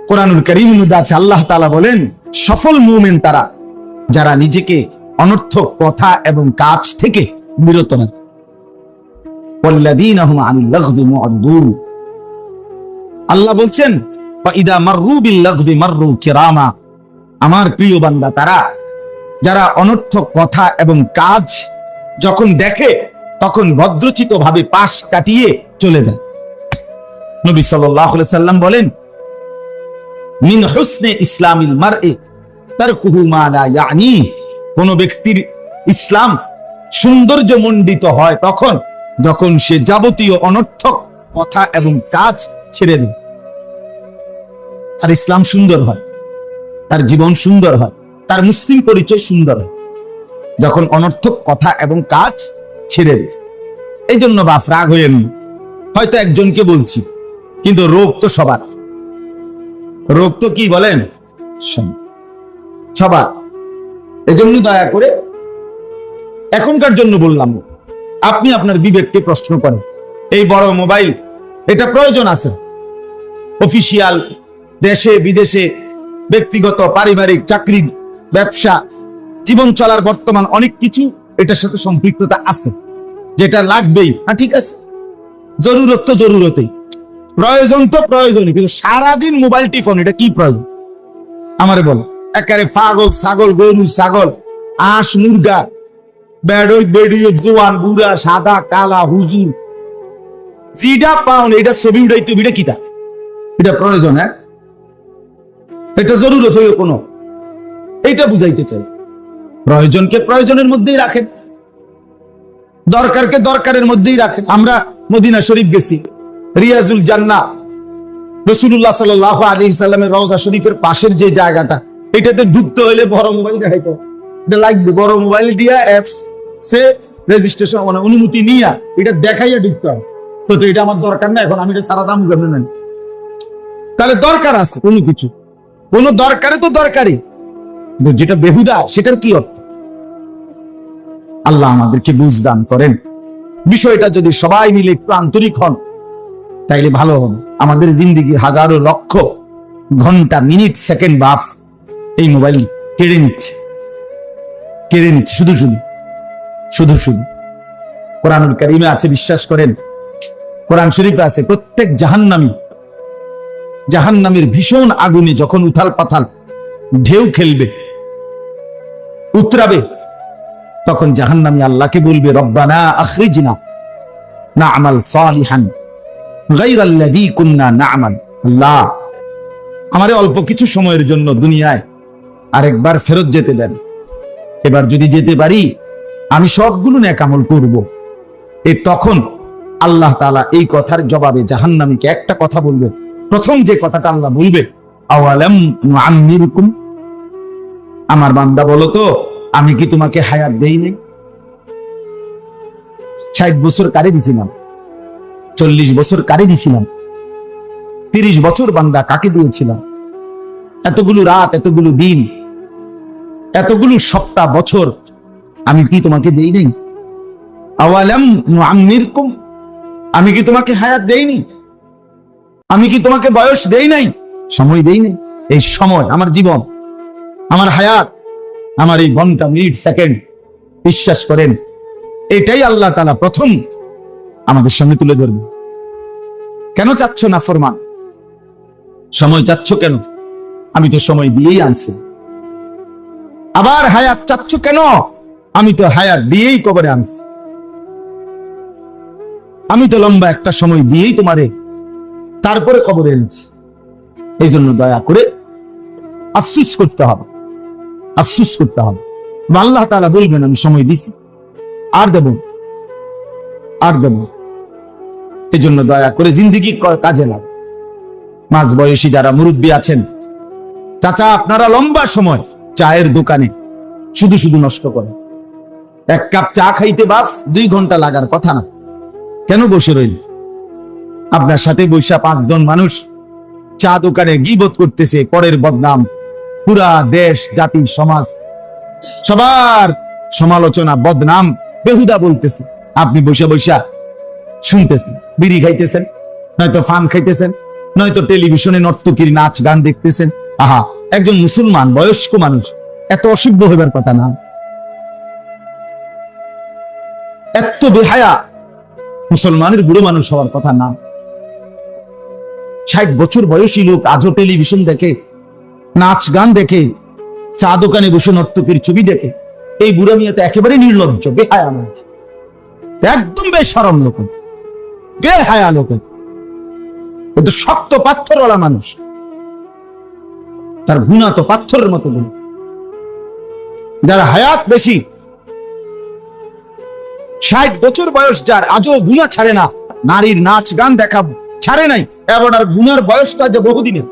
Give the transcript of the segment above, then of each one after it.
কোরআনুল কারীমের মধ্যে আছে, আল্লাহ তাআলা বলেন সফল মুমিন তারা যারা নিজেকে অনর্থক কথা এবং কাজ থেকে বিরত রাখে। ওয়াল্লাযীনা হুম আনিল লাগবি মু'রিদুন। আল্লাহ বলছেন ফাইদা মাররু বিল লাগবি মাররু কিরামা। আমার প্রিয় বান্দা তারা যারা অনর্থক কথা এবং কাজ যখন দেখে তখন ভদ্রচিত ভাবে পাশ কাটিয়ে চলে যায়। নবী সাল্লাল্লাহু আলাইহি সাল্লাম বলেন মিন হুসনে ইসলামিল মারই তারকুহু মা লা ইয়ানি। কোন ব্যক্তির ইসলাম সৌন্দর্যমণ্ডিত হয় তখন যখন সে যাবতীয় অনর্থক কথা এবং কাজ ছেড়ে দেয়। তার ইসলাম সুন্দর হয়, তার জীবন সুন্দর হয়, তার মুসলিম পরিচয় সুন্দর হয় যখন অনর্থক কথা এবং কাজ ছেড়ে দেয়। এই জন্য বাপ রাগ হইেন, হয়তো একজনকে বলছি, কিন্তু রোগ তো সবার। রোগ তো কি বলেন সবার। এই জন্য দয়া করে এখনকার জন্য বললাম, আপনি আপনার বিবেককে প্রশ্ন করেন, এই বড় মোবাইল এটা প্রয়োজন আছে? অফিসিয়াল, দেশে বিদেশে, ব্যক্তিগত, পারিবারিক, চাকরি, ব্যবসা, জীবন চলার বর্তমান অনেক কিছু এটার সাথে সম্পৃক্ততা আছে, যেটা লাগবেই। হ্যাঁ ঠিক আছে, জরুরত তো জরুরতই, প্রয়োজন তো প্রয়োজনই, কিন্তু সারাদিন মোবাইল টিফোন এটা কি প্রয়োজন আমারে বলো? একেবারে পাগল ছাগল, গরু ছাগল, আঁশ মুরগা, বেড়ই বেড়ি, জোয়ান বুড়া, সাদা কালা হুজুর, জিডা পাউন এটা ছবি উড়াইতে এটা কিতা? এটা প্রয়োজন? হ্যাঁ, এটা জরুরত হইল কোনো? এইটা বুঝাইতে চাই। প্রয়োজনকে প্রয়োজনের মধ্যেই রাখেন, দরকারকে দরকারের মধ্যেই রাখেন। আমরা মদিনা শরীফ গেছি, রিয়াজুল জান্নাহ, রাসূলুল্লাহ সাল্লাল্লাহু আলাইহি সাল্লামের রওজা শরীফের পাশের যে জায়গাটা, এটাতে ঢুকতে হইলে বড় মোবাইল দেখাইতো, এটা লাগবে। বড় মোবাইল দিয়া অ্যাপস সে রেজিস্ট্রেশন মানে অনুমতি নিয়া এটা দেখাইয়া ঢুকতে হবে। তো এটা আমার দরকার না, এখন আমি এটা সারা দাম কেমন নেন? তাহলে দরকার আছে কোনো কিছু, কোনো দরকারে তো দরকারি, যেটা বেহুদা সেটার কি অর্থ? আল্লাহ আমাদেরকে বুঝদান করেন। বিষয়টা যদি সবাই মিলে একটু আন্তরিক হন তাইলে ভালো হবে। আমাদের জিন্দেগির হাজারো লক্ষ ঘন্টা, মিনিট, সেকেন্ড বাফ এই মোবাইল কেড়ে নিচ্ছে, কেড়ে নিচ্ছে শুধু শুধু শুধু শুধু। কোরআনুল কারীমে আছে, বিশ্বাস করেন, কোরআন শরীফে আছে, প্রত্যেক জাহান্নামের ভীষণ আগুনে যখন উথাল পাথাল ঢেউ খেলবে, উতরাবে, তখন জাহান্নামী আল্লাহকে বলবে রব্বানা আখরিজনা না'মাল সালিহান গায়রাল্লাযী কুননা না'মাল। আল্লাহ, আমারে অল্প কিছু সময়ের জন্য দুনিয়ায় আরেকবার ফেরত যেতে দেন। এবার যদি যেতে পারি আমি সবগুলো নেক আমল করব। তখন আল্লাহ তাআলা এই কথার জবাবে জাহান্নামীকে একটা কথা বলবে। প্রথম যে কথাটা আল্লাহ বলবে, আওয়ালাম নুআম্মিরকুম, আমার বান্দা বলো তো আমি কি তোমাকে হায়াত দেই নাই? 60 বছর কারে দিছিলাম, 40 বছর কারে দিছিলাম, 30 বছর বান্দা কাকে দিয়েছিলাম? এতগুলো রাত, এতগুলো দিন, এতগুলো সপ্তাহ, বছর আমি কি তোমাকে দেই নাই? আওয়ালাম নুআম্মিরকুম, আমি কি তোমাকে হায়াত দেইনি? আমি কি তোমাকে বয়স দেই নাই, সময় দেই নাই? এই সময়, আমার জীবন, আমার হায়াত, আমার এই ঘন্টা, মিনিট, সেকেন্ড, বিশ্বাস করেন এটাই আল্লাহ তাআলা প্রথম আমাদের সামনে তুলে ধরবে। কেন চাচ্ছ না ফরমান? সময় চাচ্ছ কেন? আমি তো সময় দিয়েই আনছি। আবার হায়াত চাচ্ছ কেন? আমি তো হায়াত দিয়েই কবরে আনছি। আমি তো লম্বা একটা সময় দিয়েই তোমারে তারপরে কবরে এনেছি। এই জন্য দয়া করে আফসোস করতে হবে, আফসোস করতে হবে। আল্লাহ তাআলা বলবেন আমি সময় দিছি, আর দেব, আর দেব। এই জন্য দয়া করে জিন্দেগি কাজে লাগ। মাঝ বয়সী যারা মুরব্বী আছেন, চাচা আপনারা লম্বা সময় চায়ের দোকানে শুধু শুধু নষ্ট করেন। এক কাপ চা খাইতে বাপ 2 ঘন্টা লাগার কথা না, কেন বসে রইল? আপনার সাথে বৈশা 5 জন মানুষ চা দোকানে গীবত করতেছে, পরের বদনাম, পুরা দেশ, জাতি, সমাজ সবার সমালোচনা, বদনাম, বেহুদা বলতেছে। আপনি বৈশা বৈশা শুনতেছেন, বিড়ি খাইতেছেন, নয়তো পান খাইতেছেন, নয়তো টেলিভিশনে নর্তকীর নাচ গান দেখতেছেন। আহা, একজন মুসলমান বয়স্ক মানুষ এত অসভ্য হইবার কথা না, এত বেহায়া মুসলমানের বুড়ো মানুষ হওয়ার কথা না। 60 বছর বয়সী লোক আজও টেলিভিশন দেখে, নাচ গান দেখে, চা দোকানে বসে নর্তকীর ছবি দেখে। এই বুড়া মিয়া তো একেবারে নির্লজ্জ, বেহায়া মানুষ, একদম বেশরম লোক, বেহায়া লোক, ও তো শক্ত পাথরওয়ালা মানুষ, তার গুনাহ তো পাথরের মতো গুনাহ। যারা হায়াত বেশি, 60 বছর বয়স যার, আজও গুনাহ ছাড়ে না, নারীর নাচ গান দেখা ছাড়ে নাই, এবার আর গুনার বয়সটা যে বহুদিনের।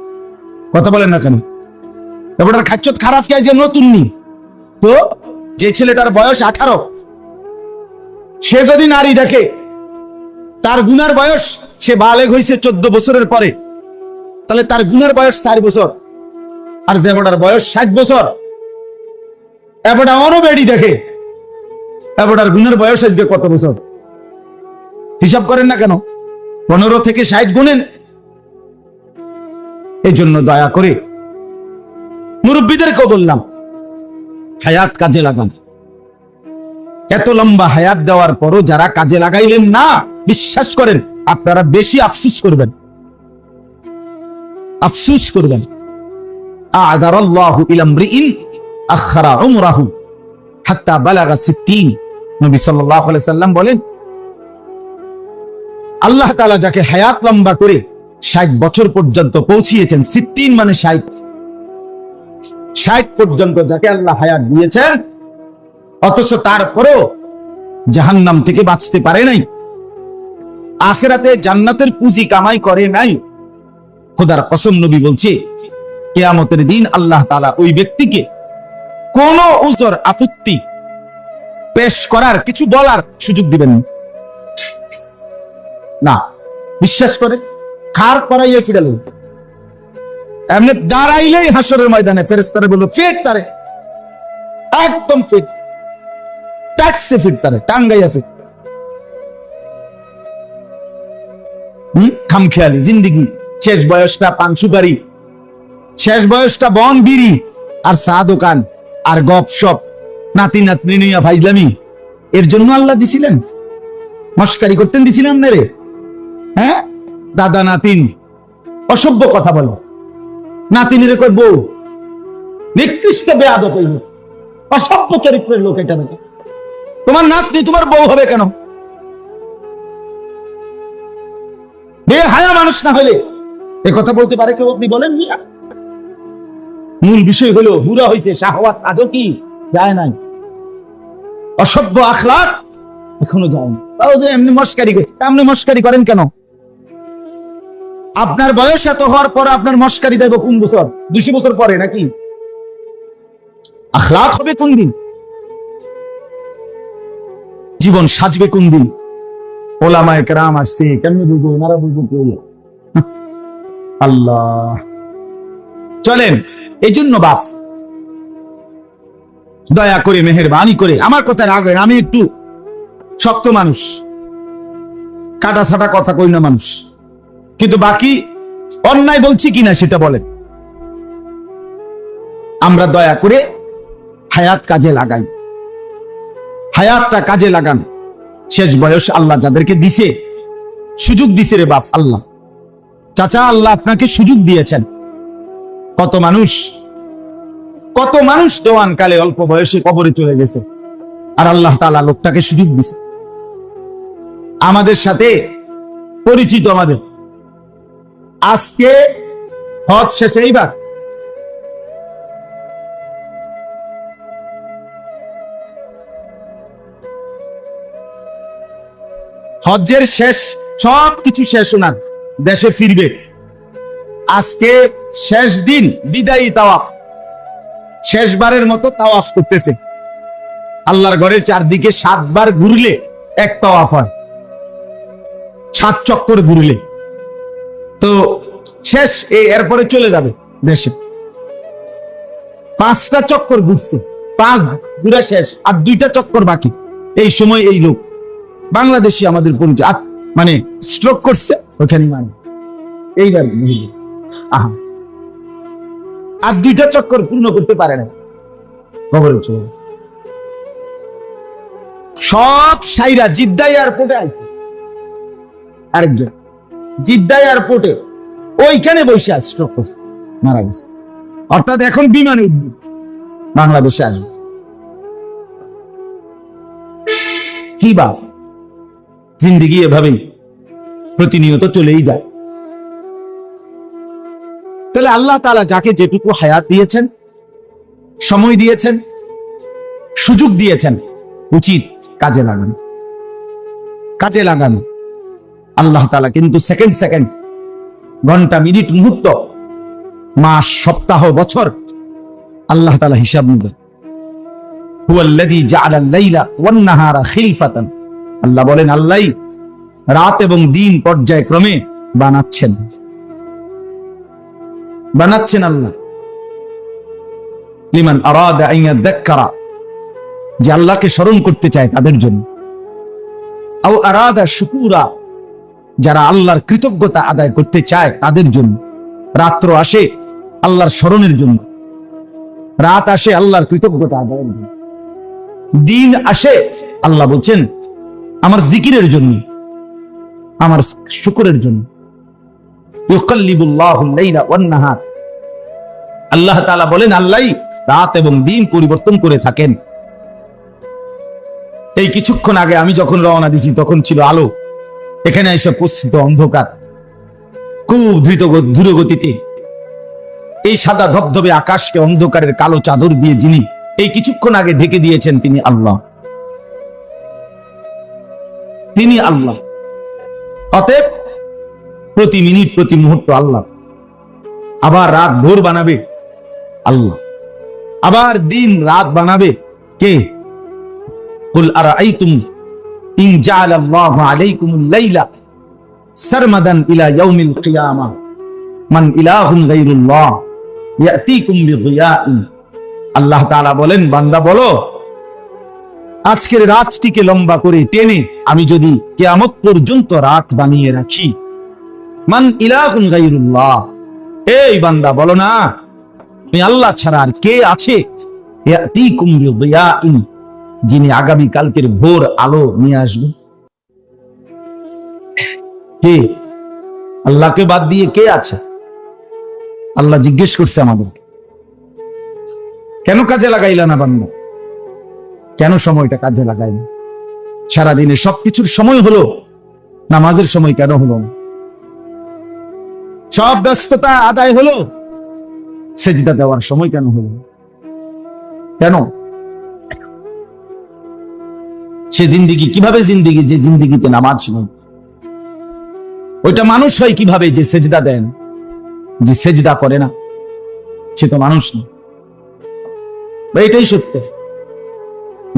কথা বলেন না কেন? এবার আর খাচ্চত খারাপ কে যে নতুন নি, তো যে ছেলেটার বয়স 18, সে যদি নারী দেখে, তার গুনার বয়স, সে বালেগ হয়েছে 14 বছরের পরে, তাহলে তার গুনার বয়স 4 বছর। আর যে এবারটার বয়স 60 বছর, এবারটা অন্য বেড়ি দেখে, এবারটার গুনার বয়স আজকে কত বছর? হিসাব করেন না কেন? 15 থেকে 60 গুনেন। এই জন্য দয়া করে মুরব্বীদেরকেও বললাম, হায়াত কাজে লাগান। এত লম্বা হায়াত দেওয়ার পরও যারা কাজে লাগাইলেন না, বিশ্বাস করেন আপনারা বেশি আফসোস করবেন, আফসোস করবেন। আ'দারাল্লাহু ইলা ইমরিইন আখরা উমরাহু হাত্তা বালাগা 60। নবী সাল্লাল্লাহু আলাইহি সাল্লাম বলেন, আল্লাহ তাআলা যাকে হায়াত লম্বা করে 60 বছর পর্যন্ত পৌঁছিয়েছেন, 60 মানে 60 পর্যন্ত যাকে আল্লাহ হায়াত দিয়েছেন, অথচ তারপরেও জাহান্নাম থেকে বাঁচতে পারে নাই, আখিরাতে জান্নাতের পুঁজি কামাই করে নাই, খোদার কসম নবী বলছে, কিয়ামতের দিন আল্লাহ তাআলা ওই ব্যক্তিকে কোনো উযর আপত্তি পেশ করার, কিছু বলার সুযোগ দিবেন না। বিশ্বাস করে খার করাইয়ে ফিরাল, এমনি দাঁড়াইলেই হাসরের ময়দানে ফেরেশতারা বলল, ফিট তারে, একদম ফিট, টাটসে ফিট তারে, টাঙ্গাইয়া ফিট। খামখেয়ালি জিন্দিগি, শেষ বয়সটা পান সুপারি, শেষ বয়সটা বন বিড়ি আর চা দোকান আর গপ সপ, নাতি নাতনি নিয়া ফাইজলামি। এর জন্য আল্লাহ দিছিলেন? মস্কারি করতেন দিছিলেন না রে? হ্যাঁ, দাদা নাতিন অসভ্য কথা বলো, নাতিনের কই বউ, নিকৃষ্ট বেয়াদব, অসভ্য চরিত্রের লোক এটা নাকি? তোমার নাতনি তোমার বউ হবে কেন? বেহায়া মানুষ না হলে এ কথা বলতে পারে কেউ? আপনি বলেন মিয়া। মূল বিষয় হলো বুড়া হয়েছে, শাহওয়াত আজও কি যায় নাই, অসভ্য আখলাক এখনো যায় না। এমনি মস্কারি করে, আপনি মস্কারি করেন কেন? আপনার বয়স এত হওয়ার পর আপনার মস্কারি যাইব কোন বছর? 200 বছর পরে নাকি? আখলাক হবে কোন দিন? জীবন সাজবে কোন দিন? ওলামায়ে কেরাম আসছে, কেমনে বুঝবো? ওনারা বুঝবো কি? আল্লাহ। চলেন, এই জন্য বাপ দয়া করে মেহেরবানি করে আমার কথা রাখবেন। আমি একটু শক্ত মানুষ, কাটা ছাটা কথা কই না মানুষ, কিন্তু বাকি অন্যায় বলছি কিনা সেটা বলেন। আমরা দয়া করে হায়াত কাজে লাগাই, হায়াতটা কাজে লাগান। শেষ বয়স আল্লাহ যাদেরকে দিছে, সুযোগ দিছে রে বাপ আল্লাহ, চাচা আল্লাহ আপনাকে সুযোগ দিয়েছেন। কত মানুষ জওয়ান কালে অল্প বয়সে কবরে চলে গেছে, আর আল্লাহ তাআলা লোকটাকে সুযোগ দিছে। আমাদের সাথে পরিচিত, আমাদের আজকে হজ শেষে এইবার হজ্জের শেষ, সবকিছু শেষ, ওনার দেশে ফিরবে। আজকে শেষ দিন, বিদায়ী তাওয়াফ, শেষবারের মতো তাওয়াফ করতেছে। আল্লাহর ঘরের চারদিকে 7 বার ঘুরলে এক তাওয়াফ হয়, 7 চক্কর ঘুরলে তো শেষ। এরপরে চলে যাবে দেশে। 5টা চক্কর ঘুরছে, 5 ঘুরা শেষ, আর 2টা চক্কর বাকি। এই সময় এই লোক বাংলাদেশি আমাদের পরিচয়, মানে স্ট্রোক করছে ওখানে, মানে এইবার আহা, আর 2টা চক্কর পূর্ণ করতে পারে না, কবরে চলে গেছে। সব সাইরা জিদ্দা এয়ারপোর্টে আছে, আরেকজন জিদ্দা এয়ারপোর্টে ওইখানে বসে স্ট্রোক করছে, মারা গেছে। অর্থাৎ এখন বিমানে উঠবে, বাংলাদেশে আসবে। কি বাপ, জিন্দেগি এভাবেই প্রতিনিয়ত চলেই যায়। তাহলে আল্লাহ তাআলা যাকে যেটুকু হায়াত দিয়েছেন, সময় দিয়েছেন, সুযোগ দিয়েছেন, উচিত কাজে লাগানো, কাজে লাগানো। আল্লাহ তাআলা কিন্তু সেকেন্ড সেকেন্ড, ঘন্টা, মিনিট, মুহূর্ত, মাস, সপ্তাহ, বছর আল্লাহ তাআলা হিসাব নেবেন। হুয়াল্লাযী জাআলাল লাইলা ওয়ান নাহারা খিলফাতান, আল্লাহ বলেন আল্লাহই রাত এবং দিন পর্যায়ক্রমে বানাচ্ছেন, বানাচ্ছেন আল্লাহ। লিমান আরাদা আন ইয়াযাক্কারা, যে আল্লাহকে স্মরণ করতে চায় তাদের জন্য। আও আরাদা শুকুরা, যারা আল্লাহর কৃতজ্ঞতা আদায় করতে চায় তাদের জন্য। রাত্র আসে আল্লাহর স্মরণের জন্য, রাত আসে আল্লাহর কৃতজ্ঞতা আদায়ের জন্য, দিন আসে আল্লাহ বলছেন আমার জিকিরের জন্য, আমার শুকরের জন্য। ইউকাল্লিবুল্লাহুল লাইলা ওয়ান নাহার, আল্লাহ তাআলা বলেন আল্লাহই রাত এবং দিন পরিবর্তন করে থাকেন। এই কিছুক্ষণ আগে আমি যখন রওনা দিছি তখন ছিল আলো, এখানে এসে পৌঁছিত অন্ধকার, খুব দ্রুত গতিতে। এই সাদা ধবধবে আকাশকে অন্ধকারের কালো চাদর দিয়ে যিনি এই কিছুক্ষণ আগে ঢেকে দিয়েছেন তিনি আল্লাহ, তিনি আল্লাহ। অতএব প্রতি মিনিট, প্রতি মুহূর্ত আল্লাহ। আবার রাত ভোর বানাবে আল্লাহ, আবার দিন রাত বানাবে কে? কুল আরাআইতুম ইন জাআলাল্লাহু আলাইকুমুল লাইলা সারমাদান ইলা ইয়াউমিল কিয়ামাহ মান ইলাহুন গায়রুল্লাহ ইয়াতিকুম বিদিয়াইন। আল্লাহ তাআলা বলেন বান্দা বলো, আজকের রাতটিকে লম্বা করে টেনে আমি যদি কিয়ামত পর্যন্ত রাত বানিয়ে রাখি, মান ইলাহুন গায়রুল্লাহ, এই বান্দা বলো না তুমি আল্লাহ ছাড়া আর কে আছে? ইয়াতিকুম বিদিয়াইন, যিনি আগামী কালকের ভোর আলো নিয়ে আসবে। কে? আল্লাহকে বাদ দিয়ে কে আছে? আল্লাহ জিজ্ঞেস করছে আমাদের, কেন কাজে লাগাইলা না বান্দা? কেন সময়টা কাজে লাগাইনি? সারাদিনে সবকিছুর সময় হলো, নামাজের সময় কেন হলো না? সব ব্যস্ততা আদায় হলো, সেজদা দেওয়ার সময় কেন হলো? কেন? সে জিন্দিগি কিভাবে জিন্দিগি যে জিন্দিগিতে নামাজ নেই? ওইটা মানুষ হয় কিভাবে যে সেজদা দেন? যে সেজদা করে না সে তো মানুষ না। এটাই সত্য,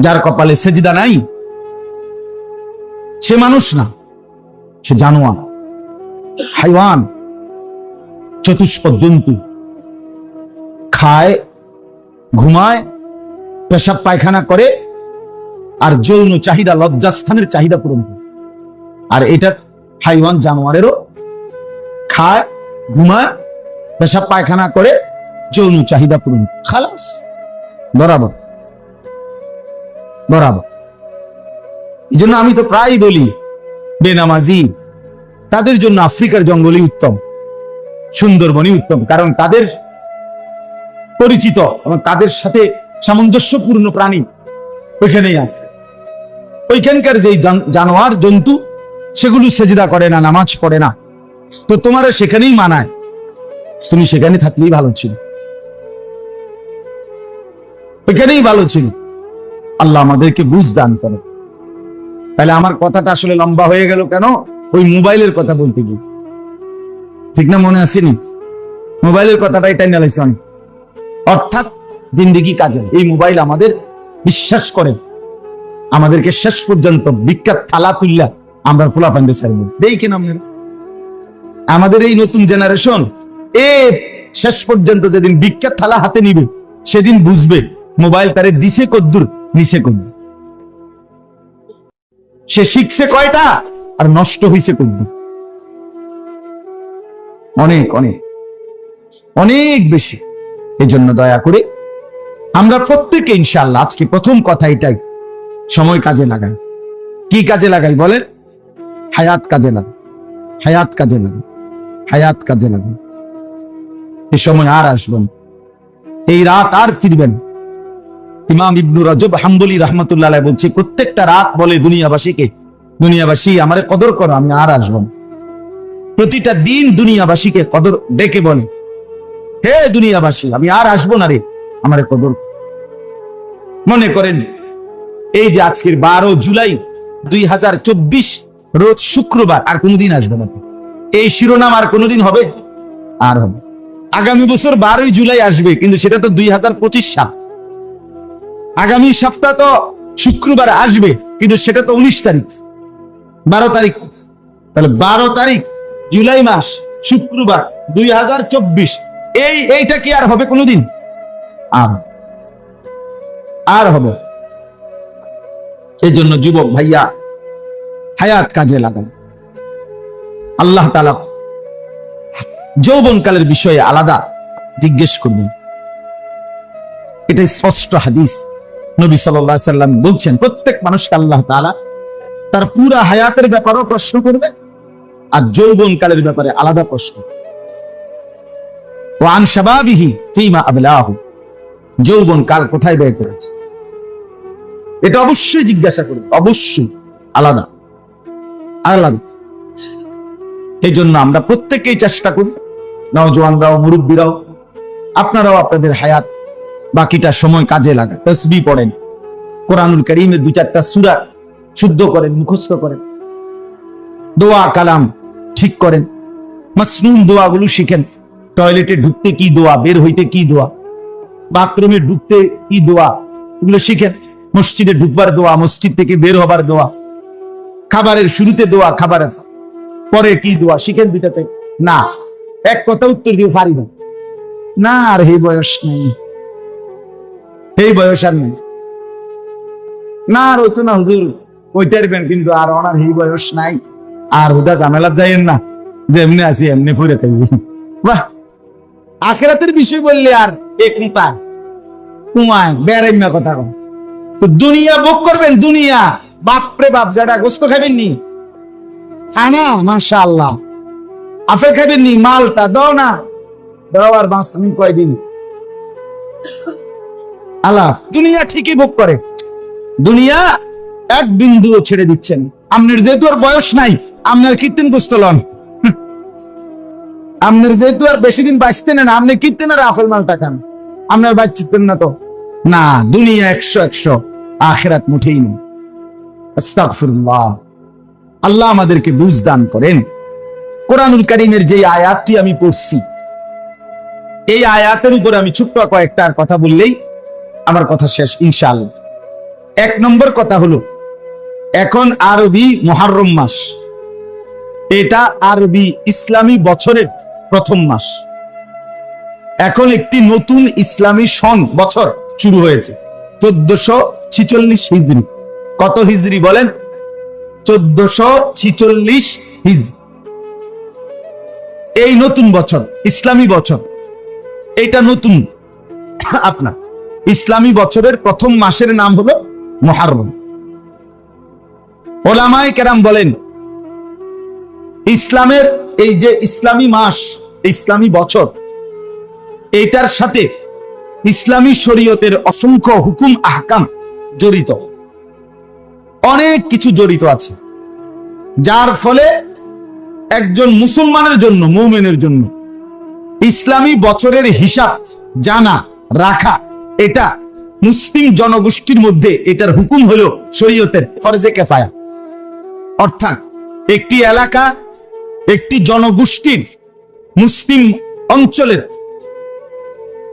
যার কপালে সেজদা নাই সে মানুষ না, সে জানোয়ার, হাইওয়ান, চতুষ্পদ জন্তু। খায়, ঘুমায়, পেশাব পায়খানা করে, আর যৌন চাহিদা, লজ্জাস্থানের চাহিদা পূরণ করে। আর এটা হাইওয়ান, জানোয়ারেরও খায়, ঘুমায়, পেশাব পায়খানা করে, যৌন চাহিদা পূরণ, খালাস, বরাবর বরাবর। এই জন্য আমি তো প্রায় বলি বেনামাজি তাদের জন্য আফ্রিকার জঙ্গলই উত্তম, সুন্দরবনই উত্তম। কারণ তাদের পরিচিত এবং তাদের সাথে সামঞ্জস্যপূর্ণ প্রাণী ওইখানেই আছে। ওইখানকার যে জানোয়ার, জন্তু, সেগুলো সেজদা করে না, নামাজ পড়ে না, তো তোমার সেখানেই মানায়, তুমি সেখানে থাকলেই ভালো ছিল, ওইখানেই ভালো ছিল। আল্লাহ আমাদেরকে বুঝ দান করে। তাহলে আমার কথাটা আসলে লম্বা হয়ে গেল কেন? ওই মোবাইলের কথা বলতে গিয়ে, ঠিক না? মনে আসেনি মোবাইলের কথাটা? এটাই নালাইছে অনেক। অর্থাৎ জিন্দিগি কাজে এই মোবাইল আমাদের বিশ্বাস করে, আমাদেরকে শেষ পর্যন্ত বিখ্যাত থালা তুল্লা আমরা ফুলাফান্ডে ছাড়ব। দেখেন আপনারা আমাদের এই নতুন জেনারেশন শেষ পর্যন্ত যেদিন বিখ্যাত থালা হাতে নিবে সেদিন বুঝবে মোবাইল তারে দিছে কদ্দুর, নিচে কদ্দুর, সে শিখছে কয়টা আর নষ্ট হইছে কদ্দুর। অনেক অনেক অনেক বেশি। এই জন্য দয়া করে আমরা প্রত্যেকে ইনশাআল্লাহ আজকে প্রথম কথা এটাই, সময় কাজে লাগাই। কি কাজে লাগাই বলেন? হায়াত কাজে লাগাই, হায়াত কাজে লাগাই, হায়াত কাজে লাগাই। এই সময় আর আসবেন, এই রাত আর ফিরবেন। ইমাম ইবনু রজব হাম্বলি রাহমাতুল্লাহ আলাইহি বলছে, প্রত্যেকটা রাত বলে দুনিয়াবাসীকে, দুনিয়াবাসী আমারে কদর করো, আমি আর আসব না। প্রতিটা দিন দুনিয়াবাসীকে কদর ডেকে বলে, হে দুনিয়াবাসী আমি আর আসবো না রে, আমারে কদর। মনে করেন এই যে আজকের 12 জুলাই 2024 রোজ শুক্রবার, আর কোনদিন আসবে না। এই শিরোনাম আর কোনদিন হবে? আর হবে। আগামী বছর 12 জুলাই আসবে, কিন্তু সেটা তো 2025 সাল। আগামী সপ্তাহ তো শুক্রবার আসবে, কিন্তু সেটা তো 19 তারিখ, 12 তারিখ। তাহলে 12 তারিখ জুলাই মাস শুক্রবার 2024, এইটা কি আর হবে কোনদিন? আর হবে। এই জন্য যুবক ভাইয়া হায়াত কাজে লাগান। আল্লাহ তাআলা যৌবনকালের বিষয়ে আলাদা জিজ্ঞেস করবেন, এটা স্পষ্ট হাদিস। নবী সাল্লাল্লাহু আলাইহি সাল্লাম বলছেন, প্রত্যেক মানুষকে আল্লাহ তাআলা তার পুরা হায়াতের ব্যাপারেও প্রশ্ন করবেন, আর যৌবনকালের ব্যাপারে আলাদা প্রশ্ন। ওয়ান শাবাবিহি ফীমা আবলাহু, যৌবনকাল কোথায় ব্যয় করেছে, এটা অবশ্যই জিজ্ঞাসা করবে, অবশ্যই আলাদা আলাদা। এই জন্য আমরা প্রত্যেকেই চেষ্টা করি, নওজোয়ানরাও, মুরব্বীরাও, আপনারাও আপনাদের হায়াত বাকিটা সময় কাজে লাগান। তাসবিহ পড়েন, কোরআনুল কারীমের 2-4টা সূরা শুদ্ধ করেন, মুখস্থ করেন, দোয়া কালাম ঠিক করেন, মাসনুন দোয়াগুলো শিখেন। টয়লেটে ঢুকতে কি দোয়া, বের হইতে কি দোয়া, বাথরুমে ঢুকতে কি দোয়া, এগুলো শিখেন। মসজিদে ঢুকবার দোয়া, মসজিদ থেকে বের হবার দোয়া, খাবারের শুরুতে দোয়া, খাবারের পরে কি দোয়া শিখেন। 2টা চাই না, এক কথা উত্তর দিয়ে পারি না, আর এই বয়স নেই, এই বয়স আর নেই, না আর হইতো না হুজুর, কইতে পারবেন, কিন্তু আর ওনার এই বয়স নাই, আর ওটা ঝামেলা যাইয়েন না, যে এমনি আছি এমনি পড়ে থাকবি। বাহ, আখিরাতের বিষয় বললে আর এক নেতা কুমায় বেড়াই না কথা কম। তো দুনিয়া ভোগ করবেন, দুনিয়া বাপরে বাপ, যেটা গোস্ত খাবেন নি, খানা মাশাআল্লাহ, আপেল খাবেন নি, মালটা দাও না, দাও আর বাঁচবেন কয়দিন। আল্লাহ দুনিয়া ঠিকই ভোগ করে, দুনিয়া এক বিন্দুও ছেড়ে দিচ্ছেন। আপনার যেহেতু আর বয়স নাই, আপনার কীর্তন গোস্ত লন, আপনার যেহেতু আর বেশি দিন বাঁচতেন না, আপনি কীর্তন আর আপেল মালটা খান, আপনার বাঁচতেন না তো। না, দুনিয়া 100, আখিরাত মুঠেই নেই। আস্তাগফিরুল্লাহ। আল্লাহ আমাদেরকে বুঝ দান করেন। কোরআনুল কারীমের যে আয়াতটি আমি পড়ছি, এই আয়াতের উপর আমি ছোট্ট কয়েকটা কথা বললেই আমার কথা শেষ ইনশাআল্লাহ। 1 নম্বর কথা হলো, এখন আরবি মুহররম মাস, এটা আরবি ইসলামী বছরের প্রথম মাস। এখন একটি নতুন ইসলামী সন বছর শুরু হয়েছে, 1446 হিজরি। কত হিজরি বলেন? 1446 হিজরি। এই নতুন বছর, ইসলামী বছর, এটা নতুন। আপনার ইসলামী বছরের প্রথম মাসের নাম হলো মুহররম। ওলামায়ে কেরাম বলেন, ইসলামের এই যে ইসলামী মাস, ইসলামী বছর, এটার সাথে ইসলামী শরীয়তের অসংখ্য হুকুম আহকাম জড়িত, অনেক কিছু জড়িত আছে, যার ফলে একজন মুসলমানের জন্য, মুমিনের জন্য ইসলামী বছরের হিসাব জানা রাখা, এটা মুসলিম জনগোষ্ঠীর মধ্যে এটার হুকুম হলো শরীয়তের ফরজে কিফায়া। অর্থাৎ একটি এলাকা, একটি জনগোষ্ঠীর, মুসলিম অঞ্চলের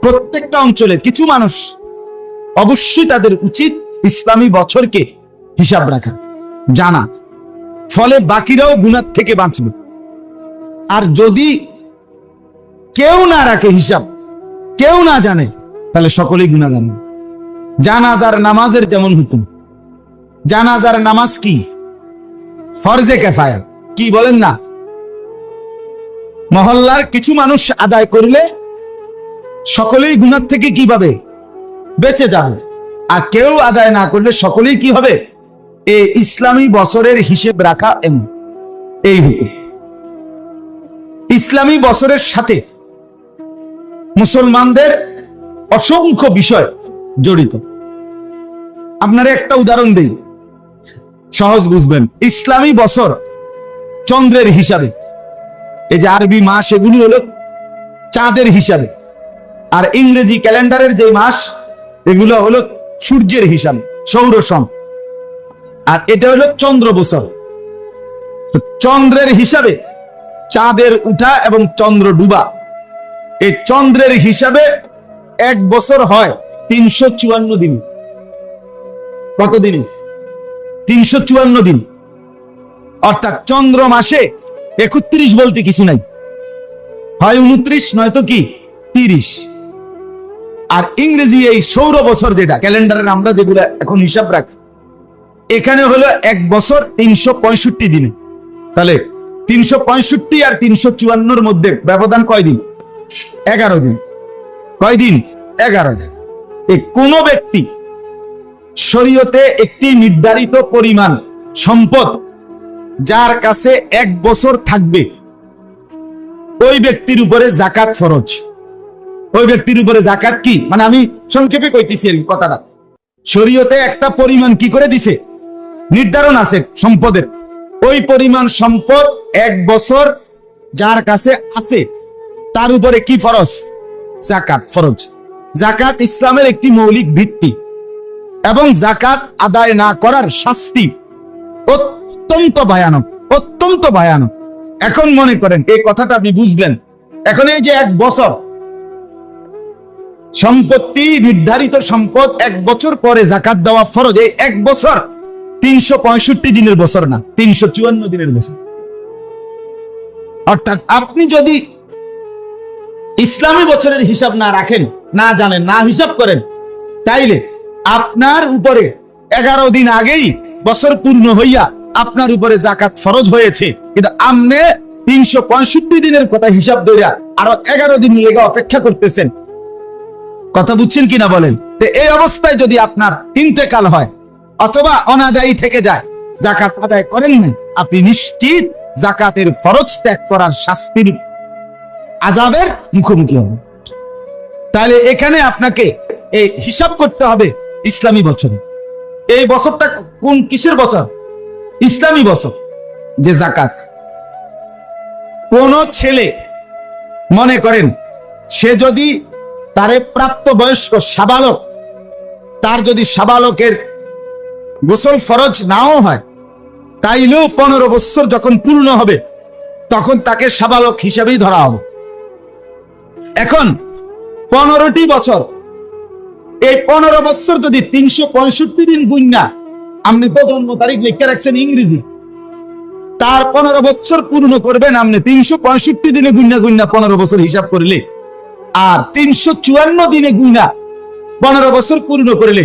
প্রত্যেকটা অঞ্চলের কিছু মানুষ অবশ্যই তাদের উচিত ইসলামী বছরকে হিসাব রাখা, জানা, ফলে বাকিরাও গুনাহ থেকে বাঁচবে। আর যদি কেউ না রাখে হিসাব, কেউ না জানে, তাহলে সকলেই গুনাহগার। জানাজার নামাজের যেমন হুকুম, জানাজার নামাজ কি? ফরজে কিফায়া। কি বলেন না? মহল্লার কিছু মানুষ আদায় করলে সকলেই গুনাহ থেকে কি পাবে? বেঁচে যাবে। আর কেউ আদায় না করলে সকলেই কি হবে? এই ইসলামী বছরের হিসেব রাখা এই হুকুম। ইসলামী বছরের সাথে মুসলমানদের অসংখ্য বিষয় জড়িত। আপনারা একটা উদাহরণ দেই, সহজ বুঝবেন। ইসলামী বছর চন্দ্রের হিসাবে, এই যে আরবি মাস এগুলি হলো চাঁদের হিসাবে, আর ইংরেজি ক্যালেন্ডারের যে মাস এগুলো হলো সূর্যের হিসাবে, সৌর সন। আর এটা হলো চন্দ্র বছর। চন্দ্রের হিসাবে চাঁদের উঠা এবং চন্দ্র ডুবা, এই চন্দ্রের হিসাবে এক বছর হয় 354 দিন। কত দিন? 354 দিন। অর্থাৎ চন্দ্র মাসে 31 বলতে কিছু নাই, হয় 29 নয়তো কি 30। আর ইংরেজি এই সৌর বছর যেটা ক্যালেন্ডারের আমরা যেগুলো এখন হিসাব রাখি, এখানে হলো এক বছর 365 দিন। তাহলে 365 আর 354 মধ্যে ব্যবধান কয় দিন? 11 দিন। কয় দিন? 11 দিন। এই কোন ব্যক্তি শরীয়তে একটি নির্ধারিত পরিমাণ সম্পদ যার কাছে এক বছর থাকবে, ওই ব্যক্তির উপরে যাকাত ফরজ। ওই ব্যক্তির উপরে যাকাত কি, মানে আমি সংক্ষেপে কইতেছি এই কথাটা। শরীয়তে একটা পরিমাণ কি করে দিছে, নির্ধারণ আছে সম্পদের। ওই পরিমাণ সম্পদ এক বছর যার কাছে আছে তার উপরে কি ফরজ? যাকাত ফরজ। যাকাত ইসলামের একটি মৌলিক ভিত্তি এবং যাকাত আদায় না করার শাস্তি অত্যন্ত ভয়ানক, অত্যন্ত ভয়ানক। এখন মনে করেন এই কথাটা আপনি বুঝলেন। এখন এই যে এক বছর সম্পত্তি, নির্ধারিত সম্পদ এক বছর পরে যাকাত দেওয়া ফরজ। এই এক বছর 365 দিনের বছর না, 354 দিনের বছর। অর্থাৎ আপনি যদি ইসলামী বছরের হিসাব না রাখেন, না জানেন, না হিসাব করেন, তাইলে আপনার উপরে 11 দিন আগেই বছর পূর্ণ হইয়া আপনার উপরে যাকাত ফরজ হয়েছে, কিন্তু আপনি 365 দিনের কথা হিসাব ধরিয়া আরো 11 দিন লেগে অপেক্ষা করতেছেন। কথা বুঝছেন কিনা বলেন? তো এই অবস্থায় যদি আপনার ইন্তেকাল হয় অথবা অনাদায়ী থেকে যায়, যাকাত আদায় করেন না, আপনি নিশ্চিত যাকাতের ফরজ ত্যাগ করার শাস্তির আযাবের মুখোমুখি হবেন। তাহলে এখানে আপনাকে এই হিসাব করতে হবে ইসলামী বছরে। এই বছরটা কোন কিসের বছর? ইসলামী বছর। যে যাকাত কোন ছেলে মনে করেন সে যদি তারে প্রাপ্ত বয়স্ক সাবালক, তার যদি সাবালকের গোসল ফরজ নাও হয়, তাইলেও 15 বছর যখন পূর্ণ হবে তখন তাকে সাবালক হিসেবেই ধরা হবে। এখন 15টি বছর, এই 15 বছর যদি 365 দিন গুণনা, আপনি তো জন্ম তারিখ লিখে রাখছেন ইংরেজি, তার 15 বছর পূর্ণ করবেন আপনি 365 দিনে গুণনা গুণনা 15 বছর হিসাব করলে, আর 354 দিনে গুণনা 15 বছর পূর্ণ করলে,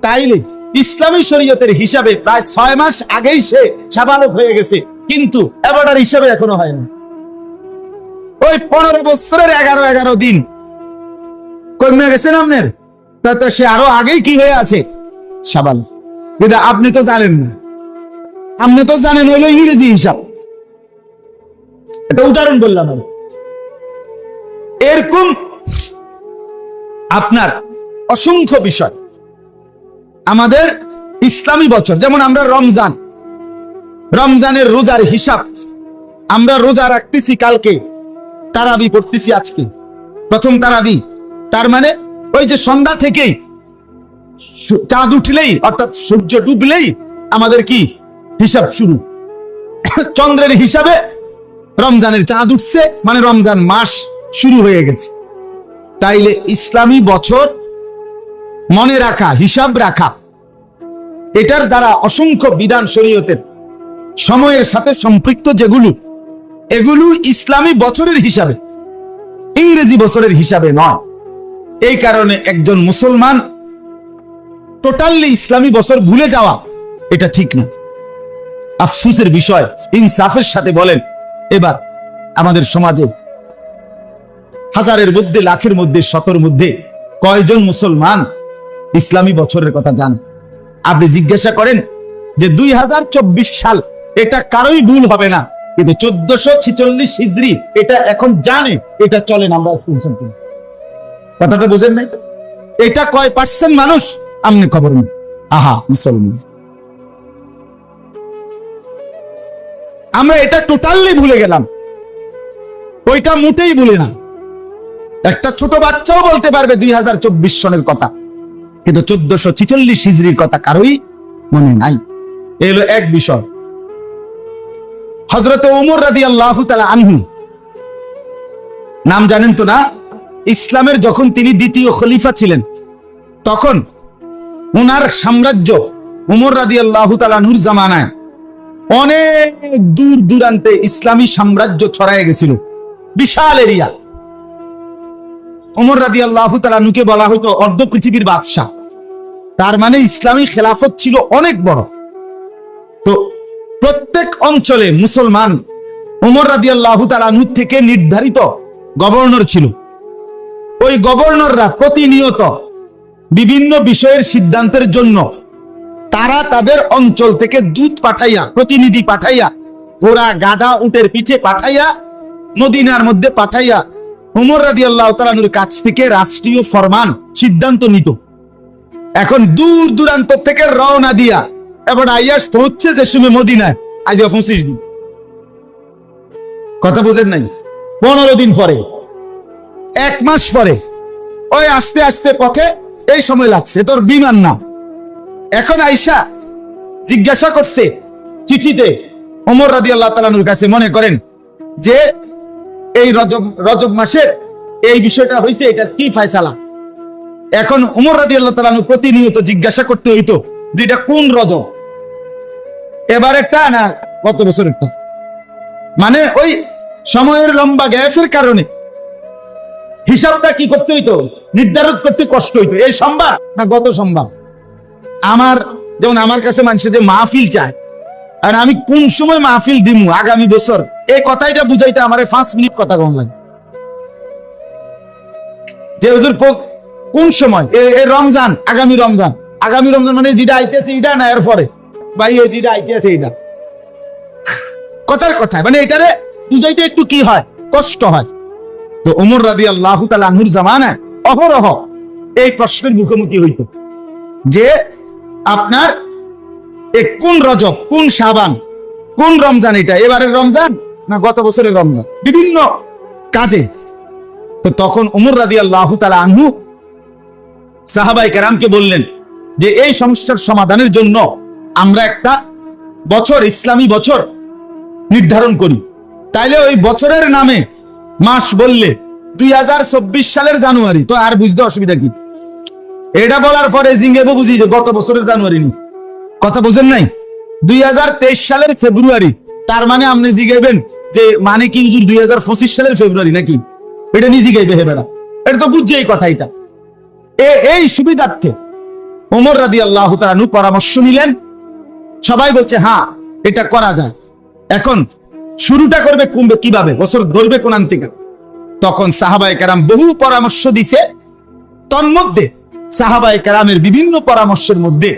তাইলে ইসলামী শরীয়তের হিসাবে প্রায় 6 মাস আগেই সে সাবালক হয়ে গেছে, কিন্তু এবারের হিসাবে এখনো হয় না। ওই 15 বছরের 11 দিন কমে গেছেন আপনার, তো সে আরো আগেই কি হয়ে আছে? সাবালক। কিন্তু আপনি তো জানেন না, আপনি তো জানেন হইলো ইংরেজি হিসাব। এটা উদাহরণ বললাম আমি। এরকম আপনার অসংখ্য বিষয় আমাদের ইসলামী বছর। যেমন আমরা রমজানের রোজার হিসাব, আমরা রোজা রাখতেছি কালকে, তারাবি পড়তেছি আজকে, প্রথম তারাবি। তার মানে ওই যে সন্ধ্যা থেকেই চাঁদ উঠলেই অর্থাৎ সূর্য ডুবলেই আমাদের কি হিসাব শুরু। চন্দ্রের হিসাবে রমজানের চাঁদ উঠছে মানে রমজান মাস শুরু হয়ে গেছে। তাইলে ইসলামী বছর মনে রাখা, হিসাব রাখা, এটার দ্বারা অসংখ্য বিধান শরীয়তের সময়ের সাথে সম্পৃক্ত যেগুলো, এগুলো ইসলামী বছরের হিসাবে, ইংরেজি বছরের হিসাবে নয়। এই কারণে একজন মুসলমান টোটালি ইসলামী বছর ভুলে যাওয়া এটা ঠিক না। আফসোসের বিষয়, ইনসাফের সাথে বলেন, এবার আমাদের সমাজে হাজারের মধ্যে, লাখের মধ্যে, শতর মধ্যে কয়জন মুসলমান ইসলামী বছরের কথা জান? আপনি জিজ্ঞাসা করেন যে 2024 সাল, এটা কারোই ভুল হবে না, কিন্তু 1446 হিজরি এটা এখন জানে, এটা চলেন আমরা কথাটা বুঝেন নাই? এটা কয় পার্সেন্ট মানুষ আমনে খবর নেই। আহা মুসলমান, আমরা এটা টোটালি ভুলে গেলাম, ওইটা মোটেই ভুলে না। একটা ছোট বাচ্চাও বলতে পারবে 2024 সনের কথা, কিন্তু 1446 হিজরির কথা কারোই মনে নাই। এলো এক বিষয়। হযরত ওমর রাদিয়াল্লাহু তাআলা আনহু, নাম জানেন তো না? ইসলামের যখন তিনি দ্বিতীয় খলিফা ছিলেন, তখন ওনার সাম্রাজ্য ওমর রাদিয়াল্লাহু তাআলা আনহুর জামানায় অনেক দূর দূরান্তে ইসলামী সাম্রাজ্য ছড়ায় গেছিল, বিশাল এরিয়া। ওমর রাদিয়াল্লাহু তাআলা আনহুকে বলা হতো অর্ধ পৃথিবীর বাদশাহ। তার মানে ইসলামী খেলাফত ছিল অনেক বড়। তো প্রত্যেক অঞ্চলে মুসলমান ওমর রাদিয়াল্লাহু তাআলা আনহু থেকে নির্ধারিত গভর্নর ছিল। ওই গভর্নররা প্রতিনিয়ত বিভিন্ন বিষয়ের সিদ্ধান্তের জন্য তারা তাদের অঞ্চল থেকে দূত পাঠাইয়া, প্রতিনিধি পাঠাইয়া, ঘোড়া গাধা উটের পিঠে পাঠাইয়া, মদিনার মধ্যে পাঠাইয়া ওমর রাদিয়াল্লাহু তাআলা আনহুর কাছ থেকে রাষ্ট্রীয় ফরমান সিদ্ধান্ত নিত। এখন দূর দূরান্ত থেকে রওনা দিয়া এবার আইয়াস পৌঁছছে যে সময় মদিনায়, আজ 25 দিন, কথা বুঝেন নাই? 15 দিন পরে, 1 মাস পরে, ওই আস্তে আস্তে পথে এই সময় লাগছে, তোর বিমান না। এখন আইসা জিজ্ঞাসা করছে চিঠিতে ওমর রাদিয়াল্লাহু তাআলা আনহুর কাছে, মনে করেন যে এই রজব মাসে এই বিষয়টা হয়েছে, এটা কি ফয়সালা? এখন ওমর রাদিয়াল্লাহু তাআলা আনহু প্রতিনিয়ত জিজ্ঞাসা করতে হইতো যে এটা কোন রজব, এবার একটা না কত বছর একটা, মানে ওই সময়ের লম্বা গ্যাপের কারণে হিসাবটা কি করতে হইতো, নির্ধারণ করতে কষ্ট হইতো, এই সোমবার না গত সোমবার। আমার যেমন আমার কাছে মানুষে যে মাহফিল চায়, আর আমি কোন সময় মাহফিল দিমু আগামী বছর, এই কথাটা বুঝাইতে আমার 5 মিনিট কথা কম লাগে। যে ওদের কোন সময়, এই রমজান, আগামী রমজান, আগামী রমজান মানে যেটা আইতেছে এটা না এর পরে, ভাই এই যেটা আইতেছে এটা, কথার কথা মানে এটারে বুঝাইতে একটু কি হয়, কষ্ট হয়। তো ওমর রাদিয়াল্লাহু তাআলা আনহুর জামানায় অহরহ এই প্রশ্নের মুখোমুখি হইতো যে আপনার কোন রজব, কোন শাবান, কোন রমজান, এটা এবারের রমজান না গত বছরের রমজান, বিভিন্ন কাজে। তো তখন ওমর রাদিয়াল্লাহু তাআলা আনহু সাহাবায়ে কেরামকে বললেন যে এই সমস্যার সমাধানের জন্য আমরা একটা বছর, ইসলামী বছর নির্ধারণ করি। তাইলে ওই বছরের নামে মাস বললে 2024 সালের জানুয়ারি, তো আর বুঝতে অসুবিধা কি? এটা বলার পরে জিঙ্গেবো বুঝি যে গত বছরের জানুয়ারি নি, কথা বুঝেন নাই? 2023 সালের ফেব্রুয়ারি, তার মানে আপনি জিগাইবেন যে মানে কি হুজুর 2025 সালের ফেব্রুয়ারি নাকি? এটা নিজে গাইবে হেবেরা, এটা তো বুঝছে এই কথা। এটা এই সুবিধার্থে ওমর রাদিয়াল্লাহু তাআলা আনহু পরামর্শ নিলেন। সবাই বলছে হ্যাঁ এটা করা যায়। এখন শুরুটা করবে কিভাবে, বছর ধরবে কোন থেকে? তখন সাহাবায়ে কেরাম বহু পরামর্শ দিছে। তন্মধ্যে সাহাবায়ে কেরামের বিভিন্ন পরামর্শের মধ্যে